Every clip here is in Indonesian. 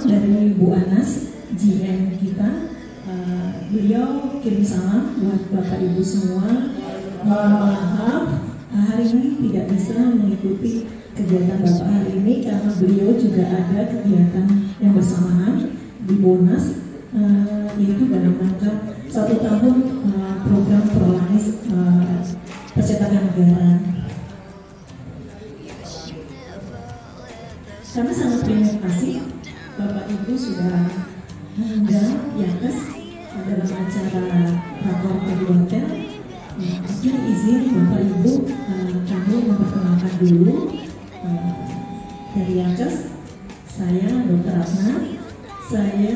Dari Bu Anas, GM kita, beliau kirim salam buat Bapak Ibu semua. Mohon maaf hari ini tidak bisa mengikuti kegiatan Bapak hari ini karena beliau juga ada kegiatan yang bersamaan di Monas, yaitu dalam rangka 1 tahun program Prolanis Percetakan Negara. Kami sangat terima kasih Bapak Ibu sudah mengundang Yakes dalam acara rapor hotel. Mungkin izin Bapak Ibu kami memperkenalkan dulu dari Yakes. Saya Dr. Ratna. Saya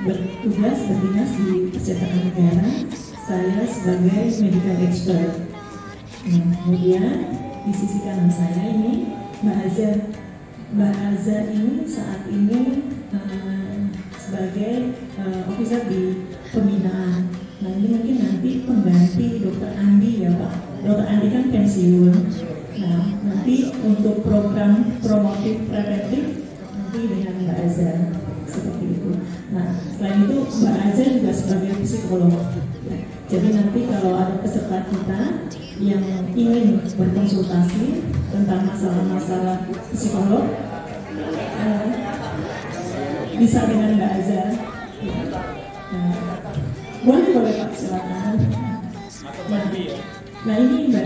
bertugas berdinas di Percetakan Negara. Saya sebagai medical expert. Kemudian di sisi kanan saya ini Mbak Azhar. Mbak Azhar ini saat ini sebagai officer di pembinaan. Nah ini mungkin nanti pengganti Dr. Andi ya Pak. Dr. Andi kan pensiun. Nah nanti untuk program promotif preventif nanti dengan Mbak Azhar seperti itu. Nah selain itu Mbak Azhar juga sebagai psikolog. Jadi nanti kalau ada peserta kita yang ingin berkonsultasi tentang masalah-masalah psikolog, bisa dengan Mbak Azhar. Boleh Pak, silakan. Nah ini Mbak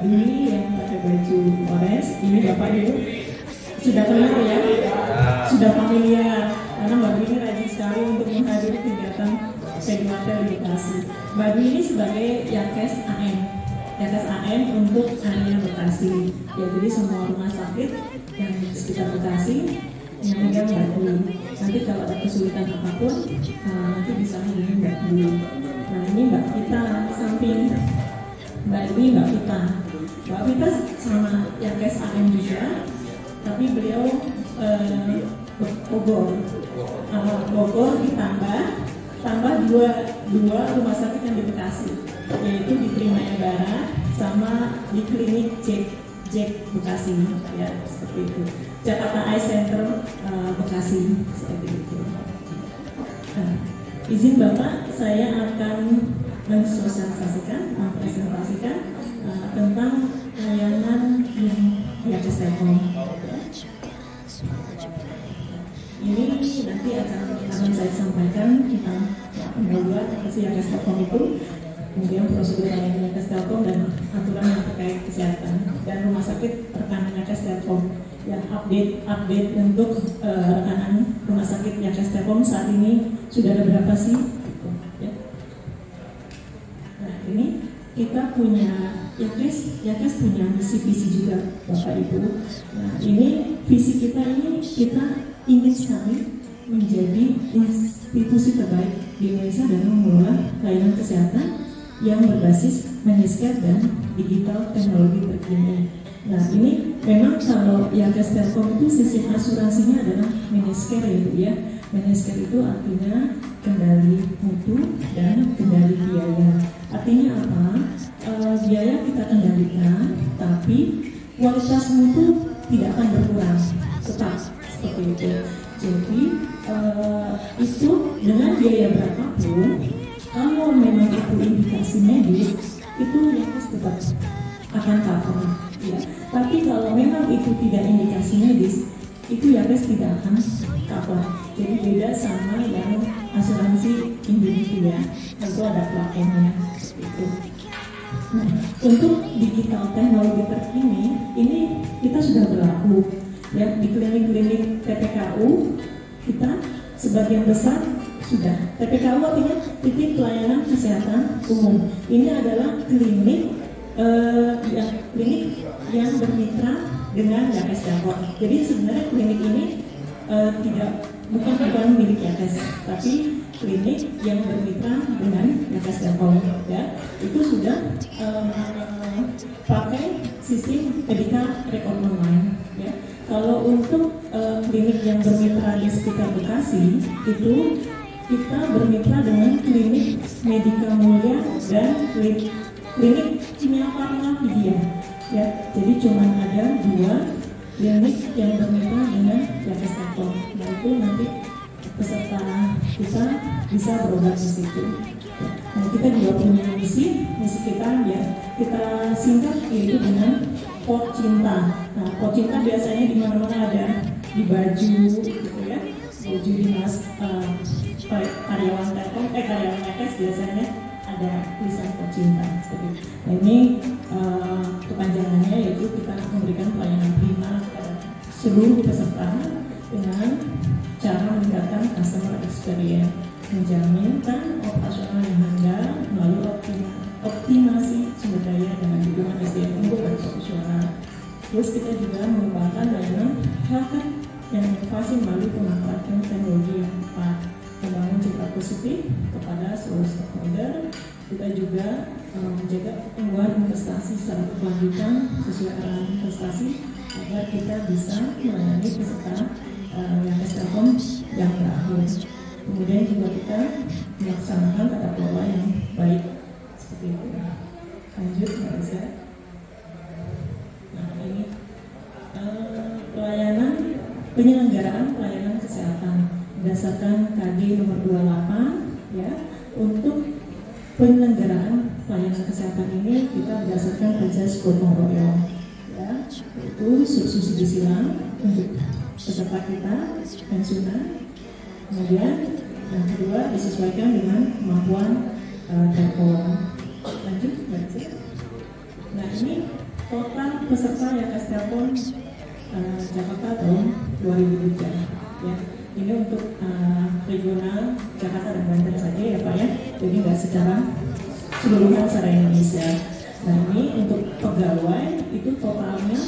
Dwi yang pakai baju orange. Ini Bapak Ibu sudah kenal ya, sudah familiar karena Mbak Dwi ini rajin sekali untuk menghadiri kegiatan P2T di Bekasi. Mbak Dwi ini sebagai Yakes AM untuk area Bekasi. Ya jadi semua rumah sakit yang di sekitar Bekasi yang megang Mbak Dwi. Nanti kalau ada kesulitan apapun nanti bisa hubungi Mbak Dwi. Nah ini Mbak Vita samping Mbak Dwi, Mbak Vita sama Yakes AM juga, tapi beliau Bogor ditambah dua rumah sakit yang di Bekasi, yaitu di Trimaya Barat sama di klinik Jack Bekasi ya, seperti itu. Jakarta Eye Center Bekasi seperti itu. Izin Bapak, saya akan mensosialisasikan, mempresentasikan tentang layanan yang Yakes Telkom. Ini nanti akan saya sampaikan tentang pendahuluan si Yakes Telkom itu, kemudian prosedur layanan Yakes Telkom dan aturan yang terkait kesehatan dan rumah sakit rekanan Yakes Telkom. Yang update untuk rekanan rumah sakit Yakes Telkom saat ini sudah ada berapa sih? Ya. Nah ini kita punya Yakes punya visi juga Bapak Ibu. Nah ini visi kita ini kita ingin sekali menjadi institusi terbaik di Indonesia dalam mengelola layanan kesehatan yang berbasis managed care dan digital teknologi terkini. Nah ini memang kalau Yakes Telkom itu sistem asuransinya adalah managed care ya Bu ya. Managed care itu artinya kendali mutu dan kendali biaya. Artinya apa? Biaya kita kendalikan, tapi kualitas mutu tidak akan berkurang, tetap seperti itu. Jadi itu dengan biaya berapapun, kalau memang itu indikasi medis, itu Yakes tetap akan cover. Ya. Tapi kalau memang itu tidak indikasi medis, itu Yakes tidak akan cover. Jadi beda sama yang asuransi individu ya, tentu ada plafonnya itu. Nah, untuk digital teknologi terkini, ini kita sudah berlaku ya di klinik-klinik TPKU kita sebagian besar sudah. TPKU artinya titik pelayanan kesehatan umum. Ini adalah klinik yang bermitra dengan Yakes Telkom. Jadi sebenarnya klinik ini bukan milik Yakes, tapi klinik yang bermitra dengan Yakes Telkom. Ya, itu sudah pakai sistem medical record online. Ya, kalau untuk klinik yang bermitra di sekitar Bekasi itu kita bermitra dengan klinik Medika Mulia dan klinik Kimia Farma Vidya. Ya, jadi cuma ada dua klinik yang bermitra dengan Yayasan Telkom. Nah itu nanti peserta kita bisa berobat di situ. Nah, kita juga punya misi kita ya kita singkat yaitu dengan pot cinta. Nah, pot cinta biasanya di mana-mana ada di baju gitu ya, baju dinas karyawan Telkom, karyawan Yayasan biasanya ada tulisan pot cinta. Nah, ini kepanjangannya yaitu kita memberikan pelayanan prima kepada seluruh peserta dengan cara meningkatkan customer experience, menjaminkan operasional yang handal melalui optimasi sumber daya dengan dukungan SDM unggul dan profesional. Terus kita juga mengembangkan layanan healthcare dan inovasi melalui pemanfaatan teknologi yang tepat, membangun citra positif kepada seluruh stakeholder. Kita juga menjaga pertumbuhan investasi secara berkelanjutan sesuai arahan investasi agar kita bisa melayani peserta yang Telkom yang terakhir. Kemudian juga kita melaksanakan tata kelola yang baik seperti itu. Lanjut, Mbak Reza. Nah ini penyelenggaraan pelayanan kesehatan berdasarkan KD nomor 28 ya. Untuk penyelenggaraan pelayanan kesehatan ini kita berdasarkan azas gotong royong ya, itu subsidi silang untuk peserta kita pensiunan. Kemudian yang kedua disesuaikan dengan kemampuan Telkom. Lanjut, baca. Nah ini total peserta Yayasan Telkom Jakarta tahun 2003 ya. Ini untuk regional Jakarta dan Banten saja ya Pak ya. Jadi nggak secara keseluruhan secara Indonesia. Nah ini untuk pegawai itu totalnya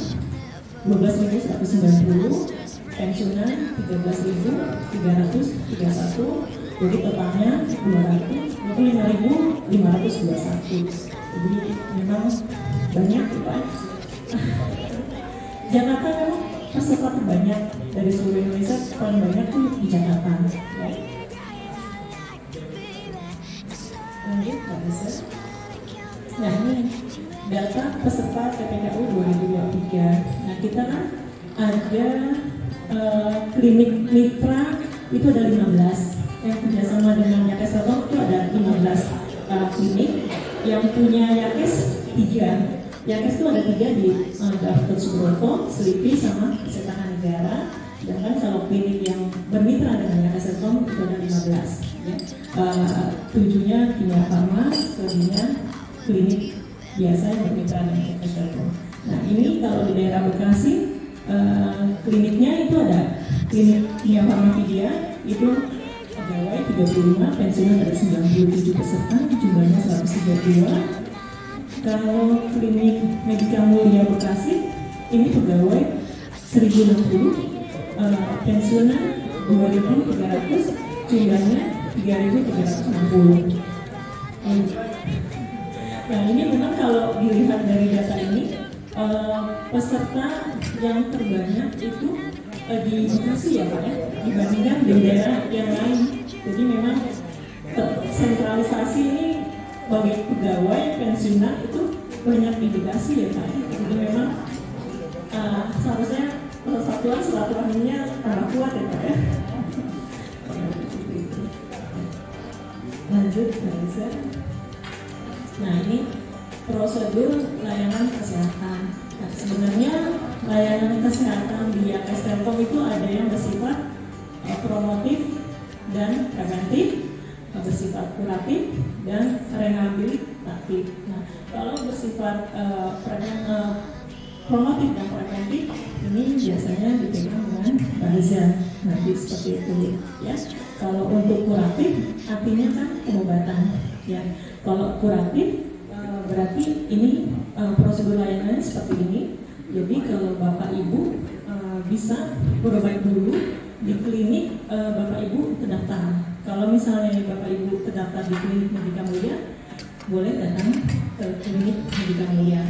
12.190, pensiunan 13.331, jadi totalnya 225.521. Jadi memang banyak Pak. Jakarta memang peserta terbanyak dari seluruh Indonesia, paling banyak tuh di Jakarta. Ya. Lanjut, Pak Bisa. Nah ini data peserta PPKU 2023. Nah kita kan ada klinik mitra itu ada 15 yang kerjasama dengan Yayasan Telkom itu ada 15 klinik yang punya Yayasan 3. Yayasan itu ada 3 di Gatot Subroto, Selipi sama Kesehatan Negara. Sedangkan kalau klinik yang bermitra dengan Yayasan Telkom itu ada 15 ya. 7-nya Kimia Farma, selebihnya klinik biasa yang bermitra dengan Yayasan Telkom. Nah ini kalau di daerah Bekasi kliniknya itu ada klinik Kimia Farmapedia itu pegawai 35, pensiunan ada 97 peserta, jumlahnya 132. Kalau klinik Medika Mulia Bekasi ini pegawai 1060, pensiunan 2.300, jumlahnya 3.360. Nah ini memang kalau dilihat dari data ini peserta yang terbanyak itu di Bekasi ya Pak ya, dibandingkan di daerah yang lain. Jadi memang sentralisasi ini bagi pegawai pensiunan itu banyak di Bekasi ya Pak. Jadi memang seharusnya persatuan silaturahminya tambah kuat ya Pak ya. Lanjut, bisa. Nah ini prosedur layanan kesehatan. Nah, sebenarnya layanan kesehatan di Yayasan Telkom itu ada yang bersifat promotif dan preventif, bersifat kuratif dan rehabilitatif. Nah, kalau bersifat promotif dan preventif ini biasanya dipegang dengan bahasa nanti seperti itu ya. Kalau untuk kuratif artinya kan pengobatan ya. Kalau kuratif berarti ini prosedur layanannya seperti ini. Jadi kalau Bapak Ibu bisa berobat dulu di klinik Bapak Ibu terdaftar. Kalau misalnya Bapak Ibu terdaftar di klinik Medika Mulia, boleh datang ke klinik Medika Mulia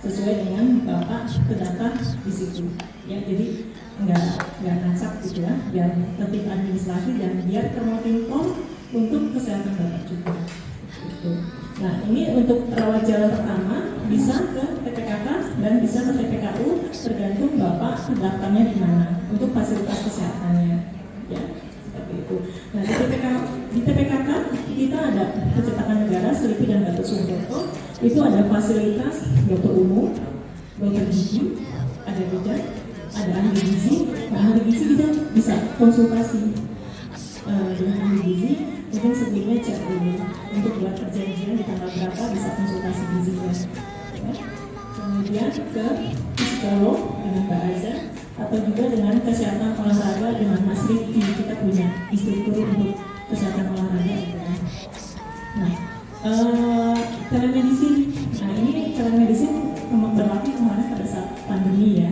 sesuai dengan Bapak terdaftar di situ. Ya, jadi nggak ngacak gitu ya, biar tertib administrasi dan biar termotivasi untuk kesehatan Bapak juga. Gitu. Nah ini untuk rawat jalan pertama bisa ke TPKK dan bisa ke TPKU, tergantung Bapak daftarnya di mana untuk fasilitas kesehatannya. Ya, seperti itu. Nah, di TPKK kita ada Percetakan Negara, Selipi dan Gatot Subroto. Itu ada fasilitas dokter umum, dokter gigi, ada bedah, ada ahli gizi. Nah, ahli gizi kita bisa konsultasi dengan ahli gizi. Mungkin sebelumnya cek dulu untuk buat perjanjian di tanggal berapa bisa konsultasi gizinya. Ya. Kemudian ke psikolog dengan Mbak Aza, atau juga dengan kesehatan olahraga dengan Mas Rifki. Kita punya instruktur untuk kesehatan olahraga. Nah, telemedicine. Nah, ini telemedicine memang berlaku kemarin pada saat pandemi ya,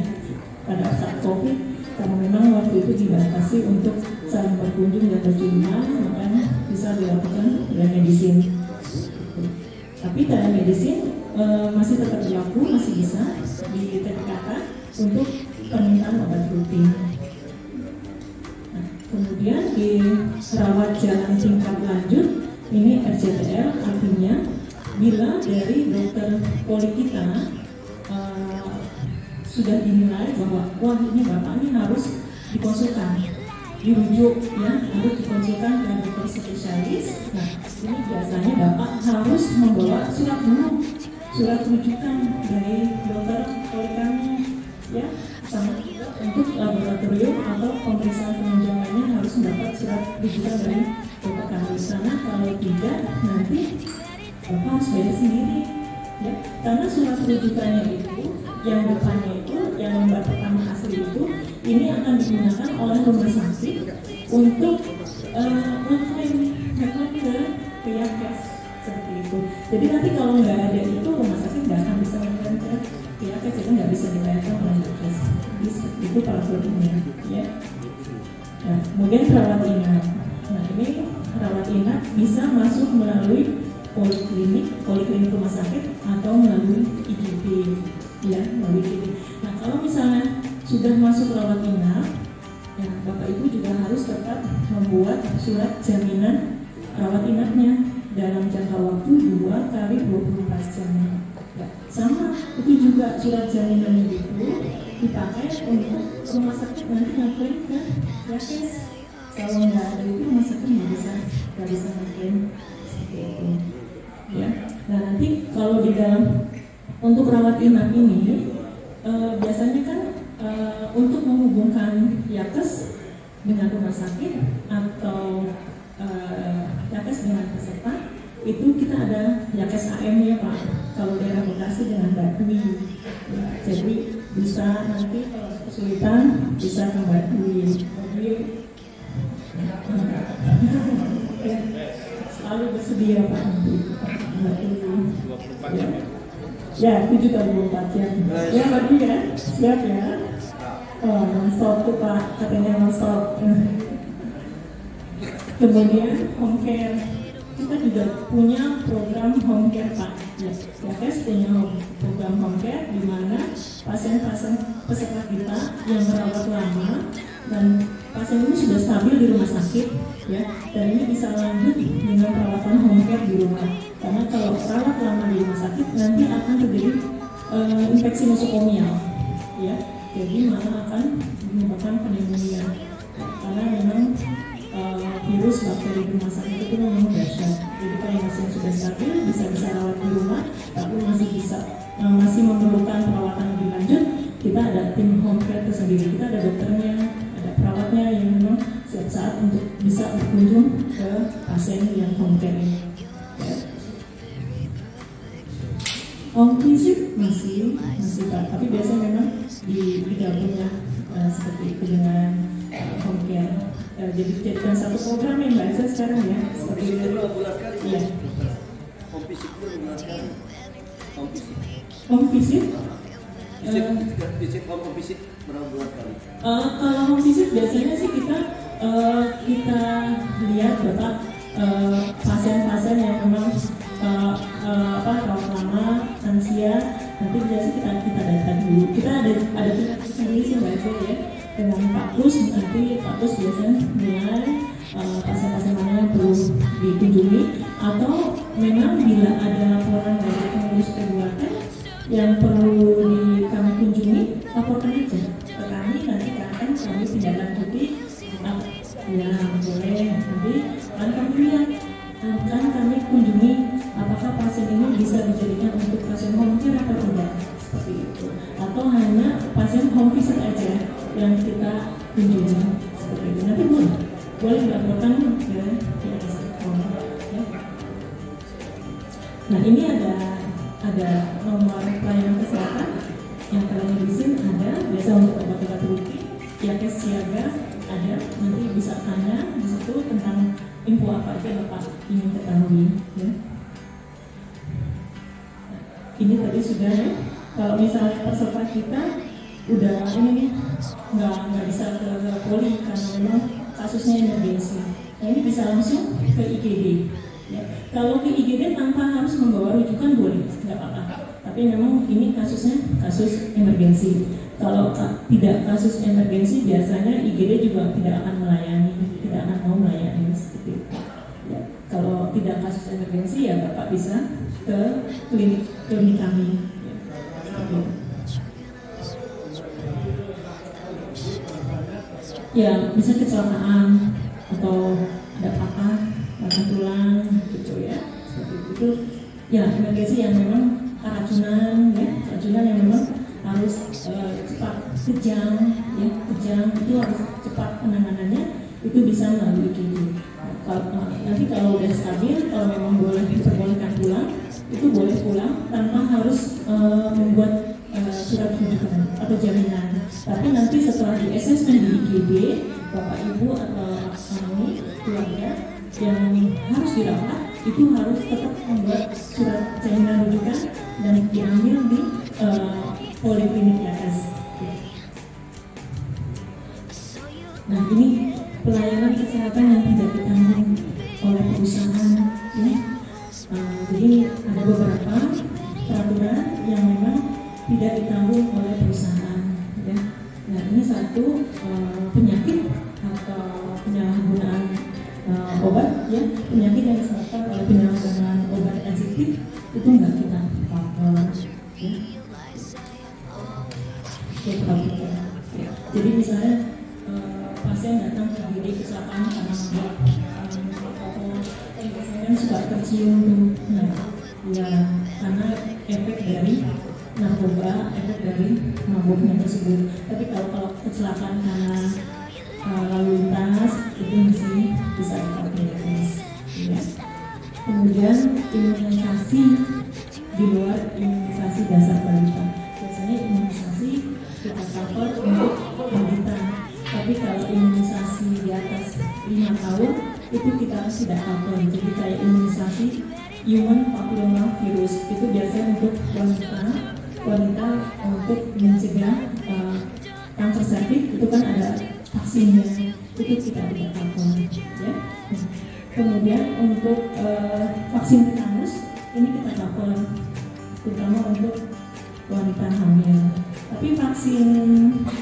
pada saat COVID, karena memang waktu itu dibatasi untuk saling berkunjung dan berjumpa, makanya bisa dilakukan telemedicine. Tapi telemedicine masih tetap berlaku, masih bisa di TPKK untuk permintaan obat rutin. Nah, kemudian di rawat jalan tingkat lanjut, ini RCTL, artinya bila dari dokter poli kita sudah dinilai bahwa wah ini bapak ini harus dikonsulkan, dirujuk ya, harus dikonsulkan ke dokter spesialis. Nah, ini biasanya bapak harus membawa surat dulu, surat rujukan dari dokter poli kami ya, sama juga untuk laboratorium atau pemeriksaan penunjang lainnya harus mendapat surat rujukan dari dokter kami. Karena kalau tidak nanti bapak harus bayar sendiri ya, karena surat rujukannya itu yang depannya itu, yang lembar pertama asli itu, ini akan digunakan oleh rumah sakit untuk mengklaim ke Yakes seperti itu. Jadi nanti kalau nggak ada itu, rumah sakit nggak akan bisa mengklaim ke Yakes, itu nggak bisa dibayarkan oleh Yakes. Jadi seperti itu peraturannya ya. Nah, kemudian rawat inap. Nah, ini rawat inap bisa masuk melalui poliklinik rumah sakit atau melalui IGD ya, melalui IGD. Nah, kalau misalnya sudah masuk rawat inap, ya Bapak Ibu juga harus tetap membuat surat jaminan rawat inapnya dalam jangka waktu 2 kali 24 jam. Ya, sama itu juga surat jaminan itu dipakai untuk rumah sakit nanti ngaklaim ke Yakes. Kalau nggak ada itu rumah sakit nggak bisa ngaklaim seperti itu. Ya, nah nanti kalau di dalam untuk rawat inap ini biasanya kan untuk menghubungkan Yakes dengan rumah sakit atau Yakes dengan peserta itu kita ada Yakes AM ya Pak. Kalau daerah Bekasi dengan Badui, ya, jadi bisa nanti kalau kesulitan bisa ke Badui. Ya, selalu bersedia Pak. Ya, 7/24 jam. Ya, Badui ya, siap ya. Oh, non-stop tuh Pak, katanya non-stop. Kemudian home care, kita juga punya program home care Pak. Yakes punya program home care di mana pasien-pasien peserta kita yang merawat lama dan pasien ini sudah stabil di rumah sakit ya, dan ini bisa lanjut dengan perawatan home care di rumah. Karena kalau perawat lama di rumah sakit nanti akan terjadi infeksi nosokomial ya, jadi malah akan menyebabkan pneumonia karena memang virus bakteri di rumah sakit itu memang dahsyat. Jadi kalau pasien sudah stabil bisa rawat di rumah, tapi masih memerlukan perawatan lebih lanjut, kita ada tim home care itu sendiri. Kita ada dokternya, ada perawatnya yang memang setiap saat untuk bisa berkunjung ke pasien yang home care ini. Home visit masih Pak, tapi biasanya memang digabungnya seperti itu dengan home care. Jadi dijadikan satu program yang Mbak Eza sekarang ya, seperti itu. Iya. Home visit itu bulan sekali. Home visit? Home visit berapa bulan kali? Kalau home visit biasanya sih kita lihat Bapak pasien-pasien yang memang rawat lama, lansia, nanti biasanya kita data dulu. Kita ada tingkat sendiri sih Mbak Eza ya. Dengan Pak Kus, nanti Pak Kus biasanya menilai pasien-pasien mana yang perlu dikunjungi, atau memang bila ada laporan dari pengurus perbuatan yang perlu kami kunjungi, laporkan aja ke kami, nanti akan kami tindak lanjuti. Ya boleh, nanti kan kami lihat, kan kami kunjungi apakah pasien ini bisa dijadikan untuk pasien home care atau tidak, seperti itu, atau hanya pasien home visit aja yang kita kunjungi, seperti itu. Nanti boleh dilaporkan ke RSCOM. Ya. Nah ini ada nomor pelayanan kesehatan yang telemedicine ada, biasa untuk obat-obat rutin, ya kes siaga ada, nanti bisa tanya di situ tentang info apa aja Bapak ingin ketahui. Ya. Ini tadi sudah ya. Kalau misalnya peserta kita udah ini nggak bisa ke poli karena memang kasusnya emergensi, nah ini bisa langsung ke IGD. Ya. Kalau ke IGD tanpa harus membawa rujukan boleh, nggak apa-apa. Tapi memang ini kasusnya kasus emergensi. Kalau tidak kasus emergensi, biasanya IGD juga tidak akan melayani, tidak akan mau melayani seperti itu. Ya. Kalau tidak kasus emergensi, ya Bapak bisa ke klinik kami. Ya, bisa kecelakaan atau ada patah tulang gitu ya, seperti itu. Ya, emergensi yang memang keracunan ya, keracunan yang memang harus cepat, kejang ya, kejang itu harus cepat penanganannya, itu bisa melalui IGD. Nanti kalau udah stabil, kalau memang boleh diperbolehkan pulang, itu boleh pulang tanpa harus membuat surat rujukan atau jaminan. Tapi nanti setelah di assessment di IGD, Bapak Ibu atau kami keluarga yang harus dirawat itu harus tetap membuat surat jaminan rujukan dan diambil di poliklinik di atas. Nah ini pelayanan kesehatan yang tidak ditanggung oleh perusahaan ini. Jadi ada beberapa peraturan yang memang tidak ditanggung oleh perusahaan. Ya. Nah ini satu penyakit atau penyalahgunaan obat, ya, penyakit yang disebabkan oleh penyalahgunaan obat sensitif itu nggak kita cover. Ya. Ya. Jadi misalnya pasien datang ke IGD kecelakaan karena mabuk alkohol, kan suka tercium tuh. Nah, ya karena efek dari narkoba, efek dari mabuknya tersebut. Tapi kalau kecelakaan karena lalu lintas itu masih bisa dipakai. Ya. Kemudian imunisasi di luar imunisasi dasar balita. Biasanya imunisasi kita cover untuk balita. Tapi kalau imunisasi di atas 5 tahun itu kita tidak cover. Jadi kayak imunisasi human papilloma virus itu biasanya untuk wanita untuk mencegah kanker serviks, itu kan ada vaksinnya, itu kita tidak cover. Ya. Kemudian untuk vaksin tetanus ini kita cover, terutama untuk wanita hamil. Tapi vaksin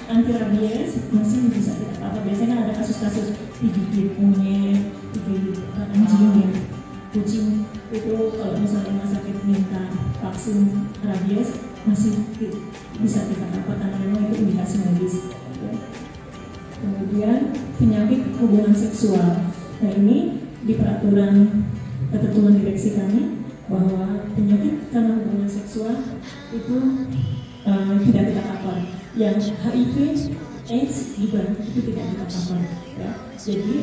anti rabies masih bisa kita cover. Biasanya kan ada kasus-kasus digigit monyet, digigit anjing ya, kucing. Itu kalau misalnya rumah sakit minta vaksin rabies masih bisa kita cover karena memang itu indikasi medis. Ya. Kemudian penyakit hubungan seksual. Nah ini di peraturan ketentuan direksi kami bahwa penyakit karena hubungan seksual itu tidak kita cover. Yang HIV, AIDS juga itu tidak kita cover. Ya. Jadi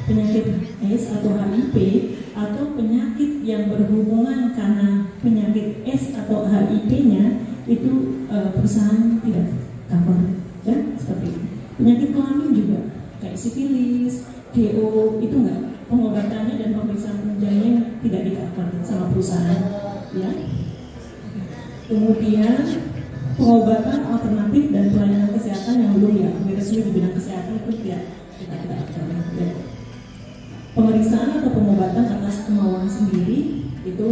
penyakit AIDS atau HIV atau penyakit yang berhubungan karena penyakit AIDS atau HIV-nya itu perusahaan tidak cover. Ya, seperti itu. Penyakit kelamin juga kayak sifilis, DO itu enggak, pengobatannya dan pemeriksaan penunjangnya tidak di-cover sama perusahaan. Ya. Kemudian pengobatan alternatif dan pelayanan kesehatan yang belum diakui resmi di bidang kesehatan itu tidak cover. Ya. Pemeriksaan atau pengobatan atas kemauan sendiri itu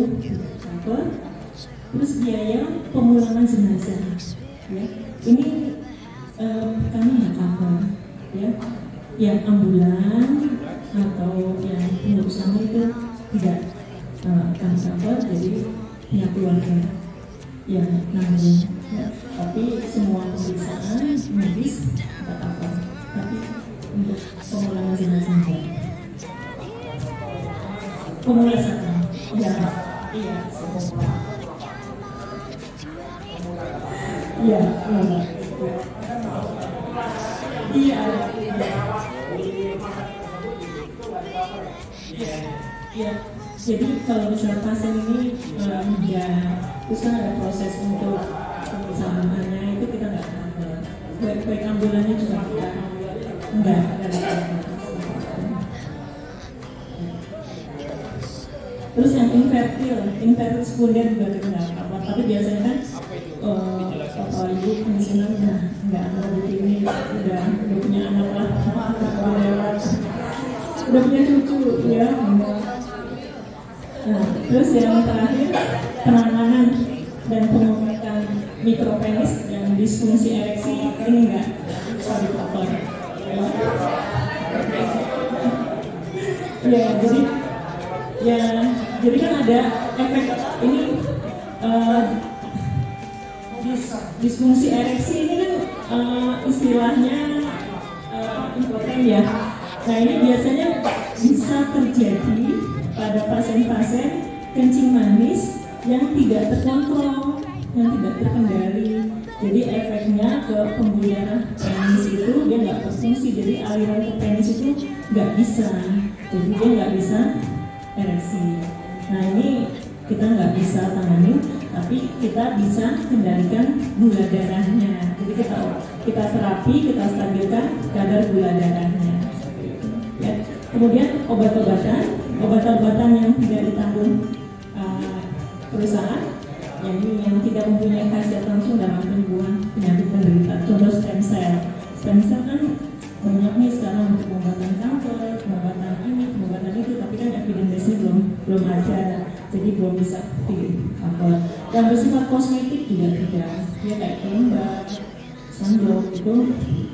cover. Terus biaya pemulangan jenazah. Ya. Ini kami nggak cover. Ya. Yang ambulan atau yang pengurusannya itu tidak kami cover, jadi pihak keluarga. ya nanggung. Ya. Tapi semua pemeriksaan medis nggak apa, tapi untuk pengulangan jenazah enggak. Pemulasaran, ya, iya, iya, iya, iya. Jadi kalau misalnya pasien ini ya terus kan ada proses untuk pemersamaannya itu kita nggak baik ambulannya juga kita nggak ada. Terus yang infertil sekunder juga kita nggak apa, tapi biasanya kan bapak ibu pensiunan nggak ada begini, udah punya anak lah, udah punya cucu ya. Nah, terus yang terakhir penanganan dan pengobatan mikropenis dan disfungsi ereksi ini enggak bisa di-cover. Ya, jadi kan ada efek ini disfungsi ereksi ini kan istilahnya impoten ya. Nah ini biasanya bisa terjadi pada pasien-pasien kencing manis yang tidak terkontrol, yang tidak terkendali. Jadi efeknya ke pembuluh darah penis itu dia nggak berfungsi, jadi aliran ke penis itu nggak bisa, jadi dia nggak bisa ereksi. Nah ini kita nggak bisa tangani, tapi kita bisa kendalikan gula darahnya. Jadi kita terapi, kita stabilkan kadar gula darahnya. Ya. Kemudian obat-obatan yang tidak ditanggung perusahaan, yang tidak mempunyai khasiat langsung dalam penyembuhan penyakit penderita. Contoh stem cell kan banyak nih sekarang untuk pengobatan kanker, pengobatan ini, pengobatan itu, tapi kan evidence-nya belum ada, jadi belum bisa apa. Dan bersifat kosmetik juga tidak, dia kayak pelembab, sunblock itu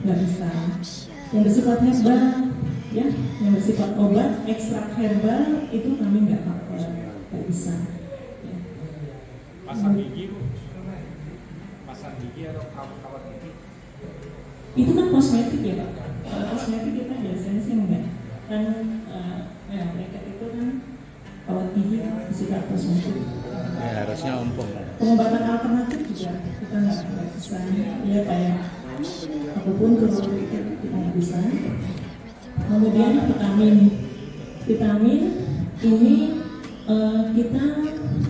nggak bisa. Yang bersifat herbal, ya, yang bersifat obat, ekstrak herbal itu kami nggak bisa. Ya. Pasang gigi, pasang gigi atau kawat gigi? Itu kan kosmetik ya Pak. Kalau kosmetik kita biasanya sih enggak. Kan mereka itu kan kawat gigi bersifat kosmetik. Ya, harusnya ompong. Pengobatan alternatif juga kita nggak bisa. Ya kayak apapun kalau itu kita nggak bisa. Kemudian vitamin ini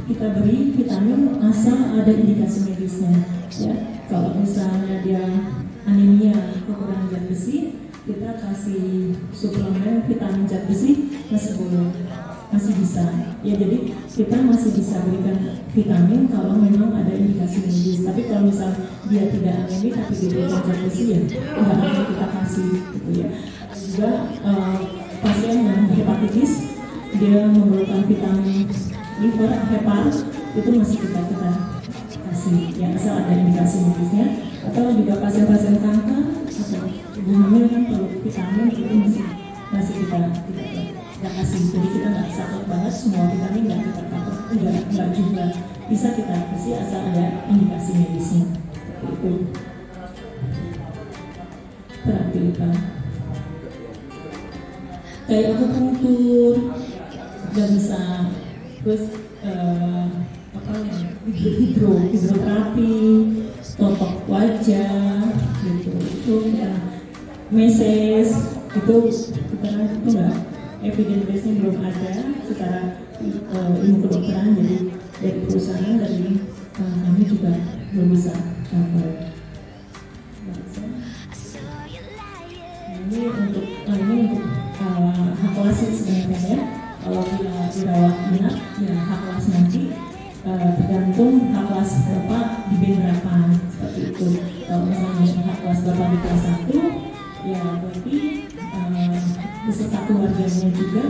kita beri vitamin asal ada indikasi medisnya. Ya, kalau misalnya dia anemia, kekurangan zat besi, kita kasih suplemen vitamin zat besi masih bisa. Ya jadi kita masih bisa berikan vitamin kalau memang ada indikasi medis. Tapi kalau misal dia tidak anemia tapi diberikan zat besi ya nggak akan kita kasih gitu ya. Juga pasien yang hepatitis dia memerlukan vitamin liver, hepar itu masih kita kasih ya asal ada indikasi medisnya. Atau juga pasien-pasien kanker atau ibu hamil kan perlu vitamin itu masih kita kasih. Jadi kita nggak sakit banget semua vitamin nggak kita cover, nggak juga bisa kita kasih asal ada indikasi medisnya. Itu terapi kita kayak akupunktur nggak bisa, terus hidroterapi, totok wajah gitu, itu meses itu kita itu enggak evidence-nya belum ada secara ilmu kedokteran, jadi dari perusahaan dari kami juga belum bisa cover. Ini untuk hak kelas sebenarnya ya. Kalau dia dirawat inap ya hak kelas nanti tergantung hak kelas Bapak di B berapa seperti itu. Kalau misalnya hak kelas Bapak di kelas 1 ya berarti beserta keluarganya juga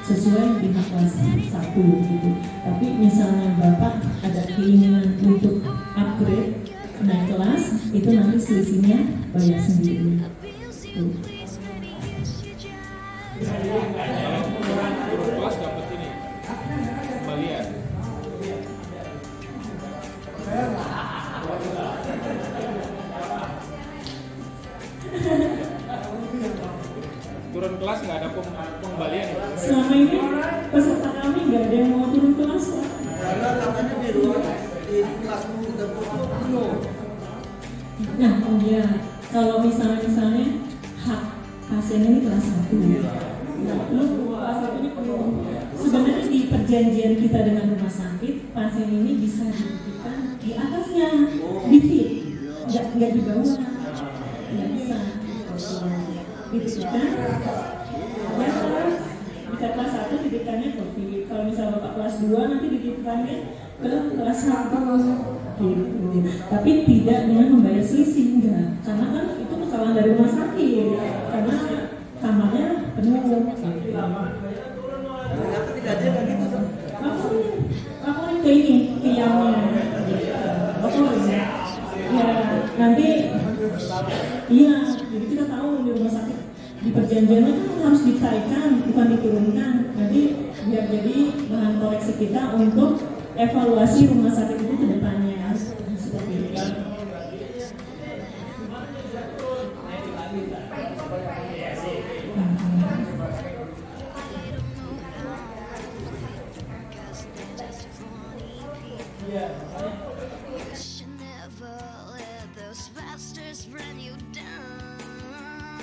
sesuai di hak kelas 1 gitu. Tapi misalnya Bapak ada keinginan untuk upgrade naik kelas, itu nanti selisihnya bayar sendiri. Kelas dapat ini kembalian. turun kelas nggak ada pengembalian ya? Selama ini peserta kami nggak ada yang mau turun kelas Pak. Karena katanya di ruang di kelas kita tutup penuh. Nah, iya. Kalau misalnya hak pasien ini kelas 1 nah, lu kelas 1 ini penuh. Sebenarnya di perjanjian kita dengan rumah sakit, pasien ini bisa diberikan di atasnya, di fit, nggak di bawah, nggak bisa. Dititipkan, ya bisa kelas 1 titipkannya ke fit. Kalau misalnya bapak kelas 2 nanti dititipkannya ke kelas 1. Gitu. Tapi tidak dengan membayar selisih, enggak. Karena kan itu kesalahan dari rumah sakit. Karena kamarnya penuh. Ternyata tidak ada kayak gitu. Laporin ke ini, ke yang laporin. Ya, nanti iya, jadi kita tahu di rumah sakit di perjanjiannya kan harus ditaikkan, bukan diturunkan. Nanti biar jadi bahan koreksi kita untuk evaluasi rumah sakit itu ke depannya. Seperti itu.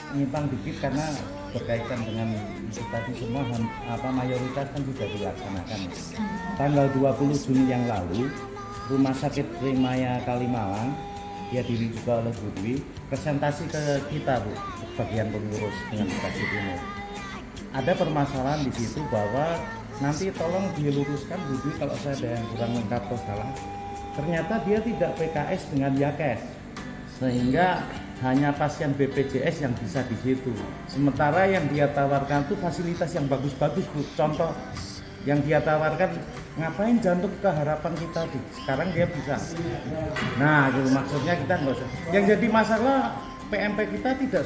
Nyimpang dikit karena berkaitan dengan itu tadi semua mayoritas kan sudah dilaksanakan. Tanggal 20 Juni yang lalu Rumah Sakit Primaya Kalimalang ya diri juga oleh Bu Dwi presentasi ke kita Bu, bagian pengurus dengan Kasih ini. Ada permasalahan di situ bahwa nanti tolong diluruskan Bu Dwi kalau saya ada yang kurang lengkap atau salah. Ternyata dia tidak PKS dengan Yakes, sehingga hanya pasien BPJS yang bisa di situ. Sementara yang dia tawarkan itu fasilitas yang bagus-bagus Bu. Contoh yang dia tawarkan, ngapain jantung ke harapan kita sekarang dia bisa. Nah, itu maksudnya kita nggak usah. Yang jadi masalah PMP kita tidak.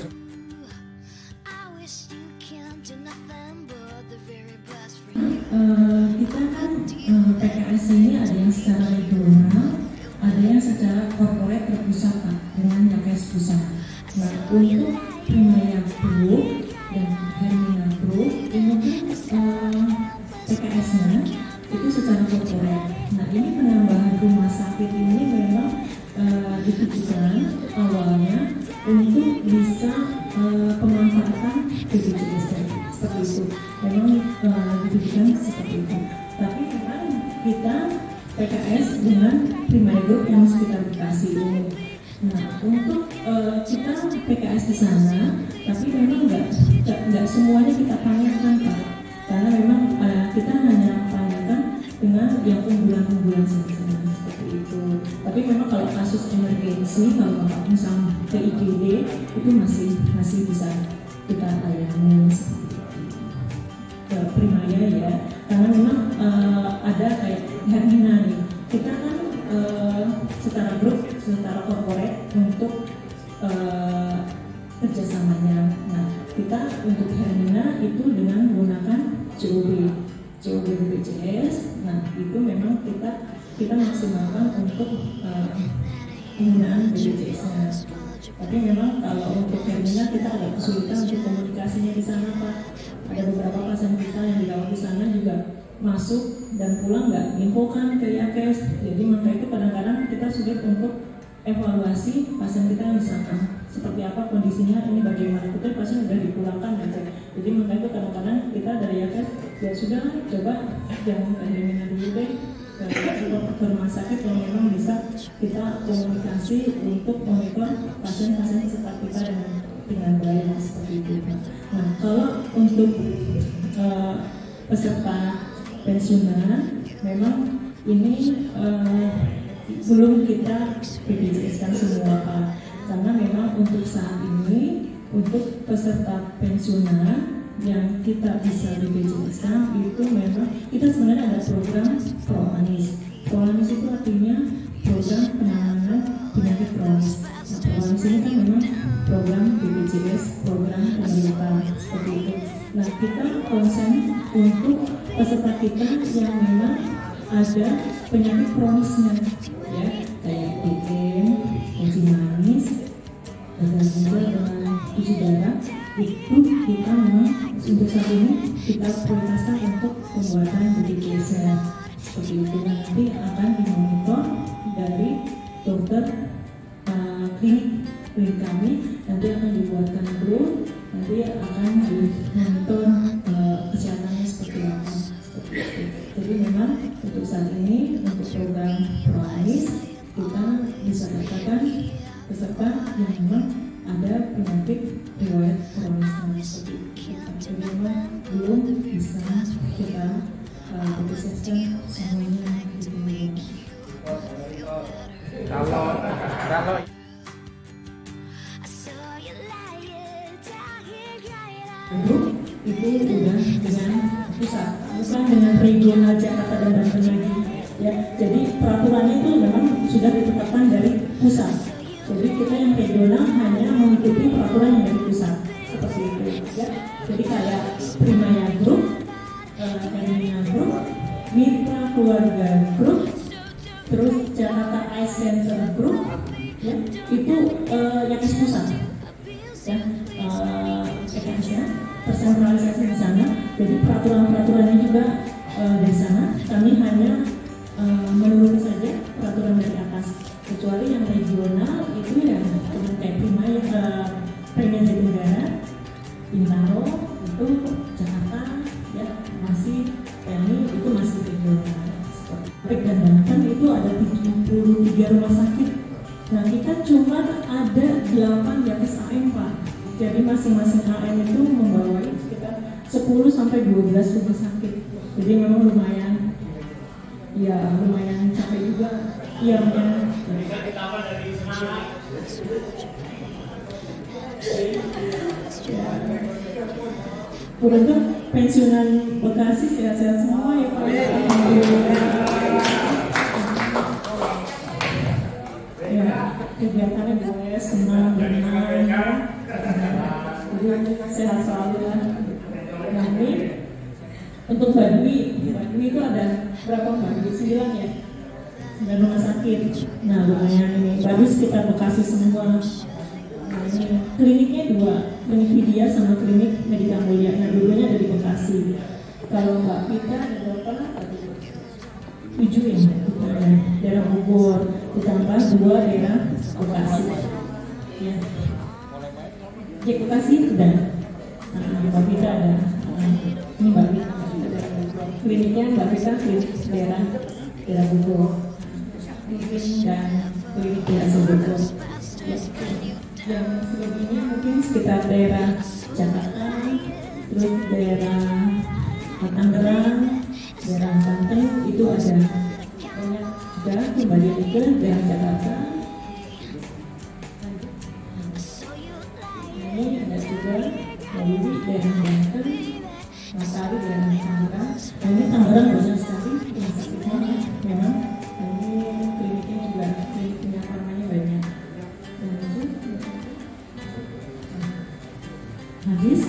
Kita kan PKS ini ada yang secara regional, ada yang secara korporat terpusat Pak, dengan Yakes pusat. Nah, untuk Primaya Group dan Hermina Group ini PKS-nya itu secara korporat. Nah, ini penambahan rumah sakit ini memang ditujukan awalnya untuk bisa pemanfaatan BPJS seperti itu. Memang ditujukan seperti itu. Tapi memang kita PKS dengan Primaya Group yang kita Bekasi ini. Nah, untuk kita PKS di sana, tapi memang nggak semuanya kita panggilkan Pak, karena memang kita hanya panggilkan dengan yang unggulan-unggulan saja seperti itu. Tapi memang kalau kasus emergensi, kalau Bapak misalnya ke IGD itu masih bisa kita layani seperti itu. Ke Primaya ya, karena memang ada kayak Hermina nih, kita kan secara grup, secara korporat untuk kerjasamanya. Nah, kita untuk Hermina itu dengan menggunakan COB BPJS. Nah, itu memang kita maksimalkan untuk penggunaan BPJS-nya. Tapi memang kalau untuk Hermina kita agak kesulitan untuk komunikasinya di sana Pak. Ada beberapa pasien kita yang dirawat di sana juga masuk dan pulang nggak infokan ke Yakes. Jadi maka itu kadang-kadang kita sulit untuk evaluasi pasien kita yang di sana seperti apa kondisinya, ini bagaimana. Betul pasien sudah dipulangkan aja. Jadi maka itu kadang-kadang kita dari Yakes ya sudah coba jangan ke Hermina dulu deh, ke rumah sakit yang memang bisa kita komunikasi untuk monitor pasien-pasien seperti kita dengan baik seperti itu. Nah, kalau untuk peserta pensiunan memang ini belum kita BPJS-kan semua Pak, karena memang untuk saat ini untuk peserta pensiunan yang kita bisa BPJS-kan itu memang kita sebenarnya ada program Proanis. Proanis itu artinya program penanganan penyakit kronis. Nah, Proanis ini kan memang program BPJS, program pemerintah seperti itu. Nah, kita konsen untuk peserta kita yang memang ada penyakit kronisnya, ya, kayak DM, kencing manis, gagal ginjal dengan cuci darah. itu kita memang untuk saat ini kita prioritaskan untuk pembuatan BPJS seperti itu. Nanti akan dimonitor dari dokter klinik kami, nanti akan dibuatkan grup, nanti akan dimonitor kesehatannya seperti apa. Jadi memang untuk saat ini untuk program ProAnis kita bisa katakan peserta yang memang ada penyakit riwayat kronis seperti itu. Jadi memang belum bisa kita fokuskan semuanya gitu. Kalau itu udah dengan pusat, bukan dengan regional Jakarta dan Banten lagi. Ya, jadi peraturannya itu memang sudah ditetapkan dari pusat. Jadi kita yang regional hanya mengikuti peraturan yang dari pusat seperti itu. Ya, jadi kayak Primaya Group, Hermina Group, Mitra Keluarga Group, terus Jakarta Eye Center Group, ya itu Yakes pusat. Ya, tersentralisasi di sana, jadi peraturan-peraturannya juga dari sana. Kami hanya menurut saja peraturan dari atas, kecuali yang regional itu yang kayak Premier Jatinegara, Bintaro itu Jakarta, ya masih TNI itu masih regional. Dan Banten itu ada 73 rumah sakit. Nah kita cuma ada 8 Yakes AM Pak. Jadi masing-masing AM itu membawai sekitar 10 sampai 12 rumah sakit. Jadi memang lumayan, ya lumayan capek juga. Iya, bisa ditambah dari semangat. Untuk pensiunan Bekasi sehat-sehat semua ya Pak. Ya, kegiatannya boleh senang, berenang. Sehat selalu ya. Nah ini untuk Badui itu ada berapa Badui? 9 ya? 9 rumah sakit. Nah lumayan ini, Badui sekitar Bekasi semua. Nah ini kliniknya 2, klinik Vidya sama klinik Medika Mulia. Nah dua-duanya ada di Bekasi. Kalau Mbak Vita ada berapa? 7 ya, daerah Bogor, ditambah 2 daerah Bekasi. Ya. Cek Bekasi udah, Mbak Vita ada, ini Mbak Vita, kliniknya Mbak Vita klinik daerah Bogor, dan klinik daerah Bogor. Yang selebihnya mungkin sekitar daerah Jakarta, terus daerah Tangerang, daerah Banten itu ada banyak juga kembali ke daerah Jakarta. Ini ada juga dari daerah Banten, Masari daerah Tangerang. Nah ini Tangerang banyak sekali rumah sakitnya memang. Ini kliniknya juga klinik penyaparannya banyak. Habis,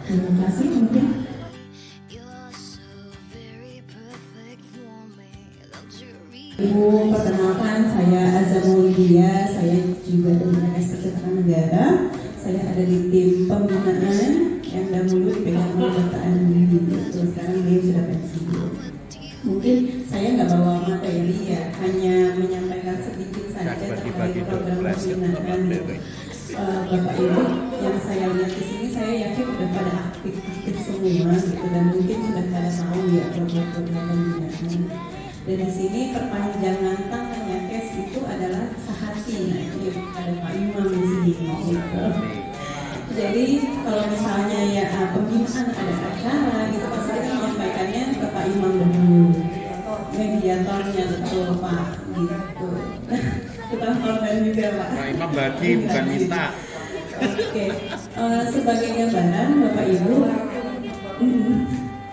terima kasih mungkin. Ibu, perkenalkan saya Azamulidya, saya juga dari Yakes Percetakan Negara. Saya ada di tim pembinaan yang dahulu dipegang oleh Bapak Andi, sekarang dia sudah pensiun. Mungkin saya nggak bawa materi ya, hanya menyampaikan sedikit saja terkait program pembinaan Bapak Ibu. Yang saya lihat di sini, saya yakin sudah pada aktif semua gitu, dan mungkin sudah pada tahu ya program-program pembinaan. Dan di sini perpanjangan tangan Yakes itu adalah sehati. Nah ini ada Pak Imam di sini gitu. Jadi kalau misalnya ya pembinaan ada acara itu pasti kita menyampaikannya ke Pak Imam dulu, mediatornya betul Pak gitu. Kita korban juga Pak. Pak Imam bagi bukan minta. Oke, sebagai gambaran Bapak Ibu,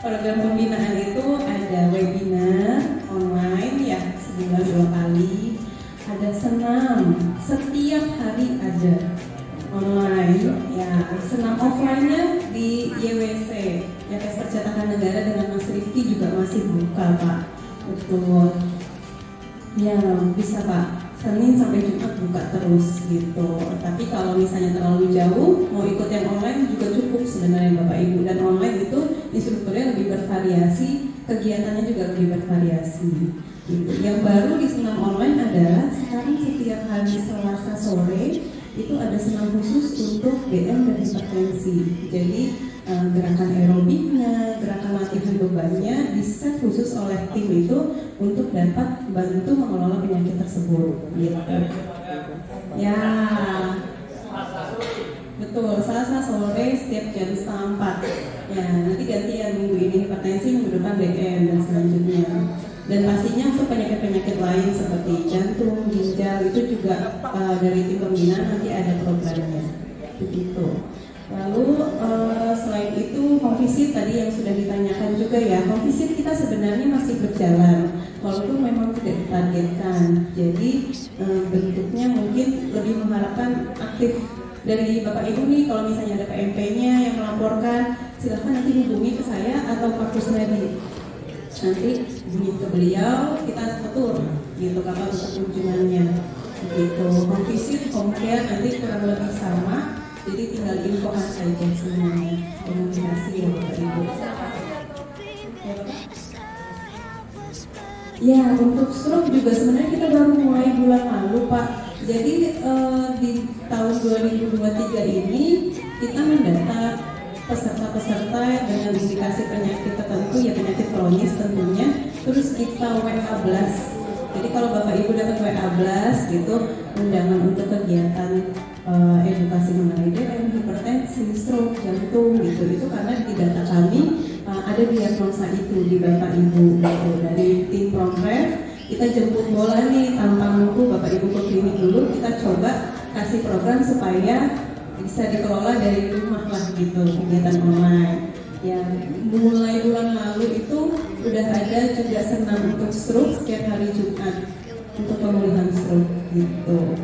program pembinaan itu ada webinar online ya sebulan 2 kali, ada senam setiap hari ada online ya, senam offline-nya di YWC Yakes Percetakan Negara dengan Mas Rifki juga masih buka Pak, betul ya bisa Pak Senin sampai Jumat buka terus gitu. Tapi kalau misalnya terlalu jauh, mau ikut yang online juga cukup sebenarnya Bapak Ibu. Dan online itu instrukturnya lebih bervariasi, kegiatannya juga lebih bervariasi. Gitu. Yang baru di senam online adalah sekarang setiap hari Selasa sore itu ada senam khusus untuk DM dan hipertensi. Jadi gerakan aerobiknya, gerakan latihan bebannya di-set khusus oleh tim itu untuk dapat bantu mengelola penyakit tersebut. Gitu. Ya, betul. Selasa sore setiap jam 3:30. Ya, nanti gantian minggu ini hipertensi, minggu depan DM dan selanjutnya. Dan pastinya untuk penyakit-penyakit lain seperti jantung, ginjal itu juga dari tim pembinaan nanti ada programnya. Begitu. Lalu selain itu home visit tadi yang sudah ditanyakan juga ya, home visit kita sebenarnya masih berjalan walaupun memang tidak ditargetkan. Jadi bentuknya mungkin lebih mengharapkan aktif dari Bapak Ibu nih. Kalau misalnya ada PMP-nya yang melaporkan, silahkan nanti hubungi ke saya atau Pak Kusnadi. Nanti hubungi ke beliau, kita atur gitu kapan untuk kunjungannya. Gitu. Home visit, home care nanti kurang lebih sama. Jadi tinggal infokan saja semuanya, komunikasi ya Bapak Ibu. Ya, untuk stroke juga sebenarnya kita baru mulai bulan lalu Pak. Jadi di tahun 2023 ini kita mendata peserta-peserta dengan indikasi penyakit tertentu, ya penyakit kronis tentunya. Terus kita WA blast. Jadi kalau Bapak Ibu dapat WA blast gitu, undangan untuk kegiatan edukasi mengenai DM, hipertensi, stroke, jantung gitu, itu karena di data kami ada diagnosa itu di Bapak Ibu gitu. Dari tim Promrev kita jemput bola nih tanpa nunggu Bapak Ibu ke klinik dulu, kita coba kasih program supaya bisa dikelola dari rumah lah gitu, kegiatan online. Ya, mulai bulan lalu itu udah ada juga senam untuk stroke setiap hari Jumat untuk pemulihan stroke gitu.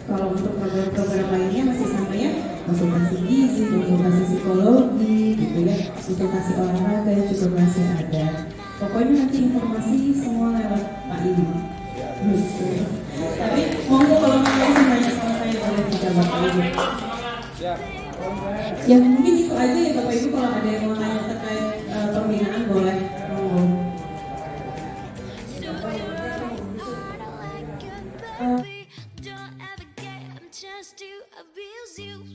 Kalau untuk program-program lainnya masih sama ya, konsultasi gizi, konsultasi psikologi gitu ya, konsultasi olahraga juga masih ada. Pokoknya nanti informasi semua lewat Pak Ibu. Gitu. Tapi monggo kalau mau nanya sama saya boleh juga Bapak Ibu. Ya mungkin itu aja ya Bapak Ibu, kalau ada yang mau tanya terkait pembinaan boleh. Don't ever get a chance to abuse you.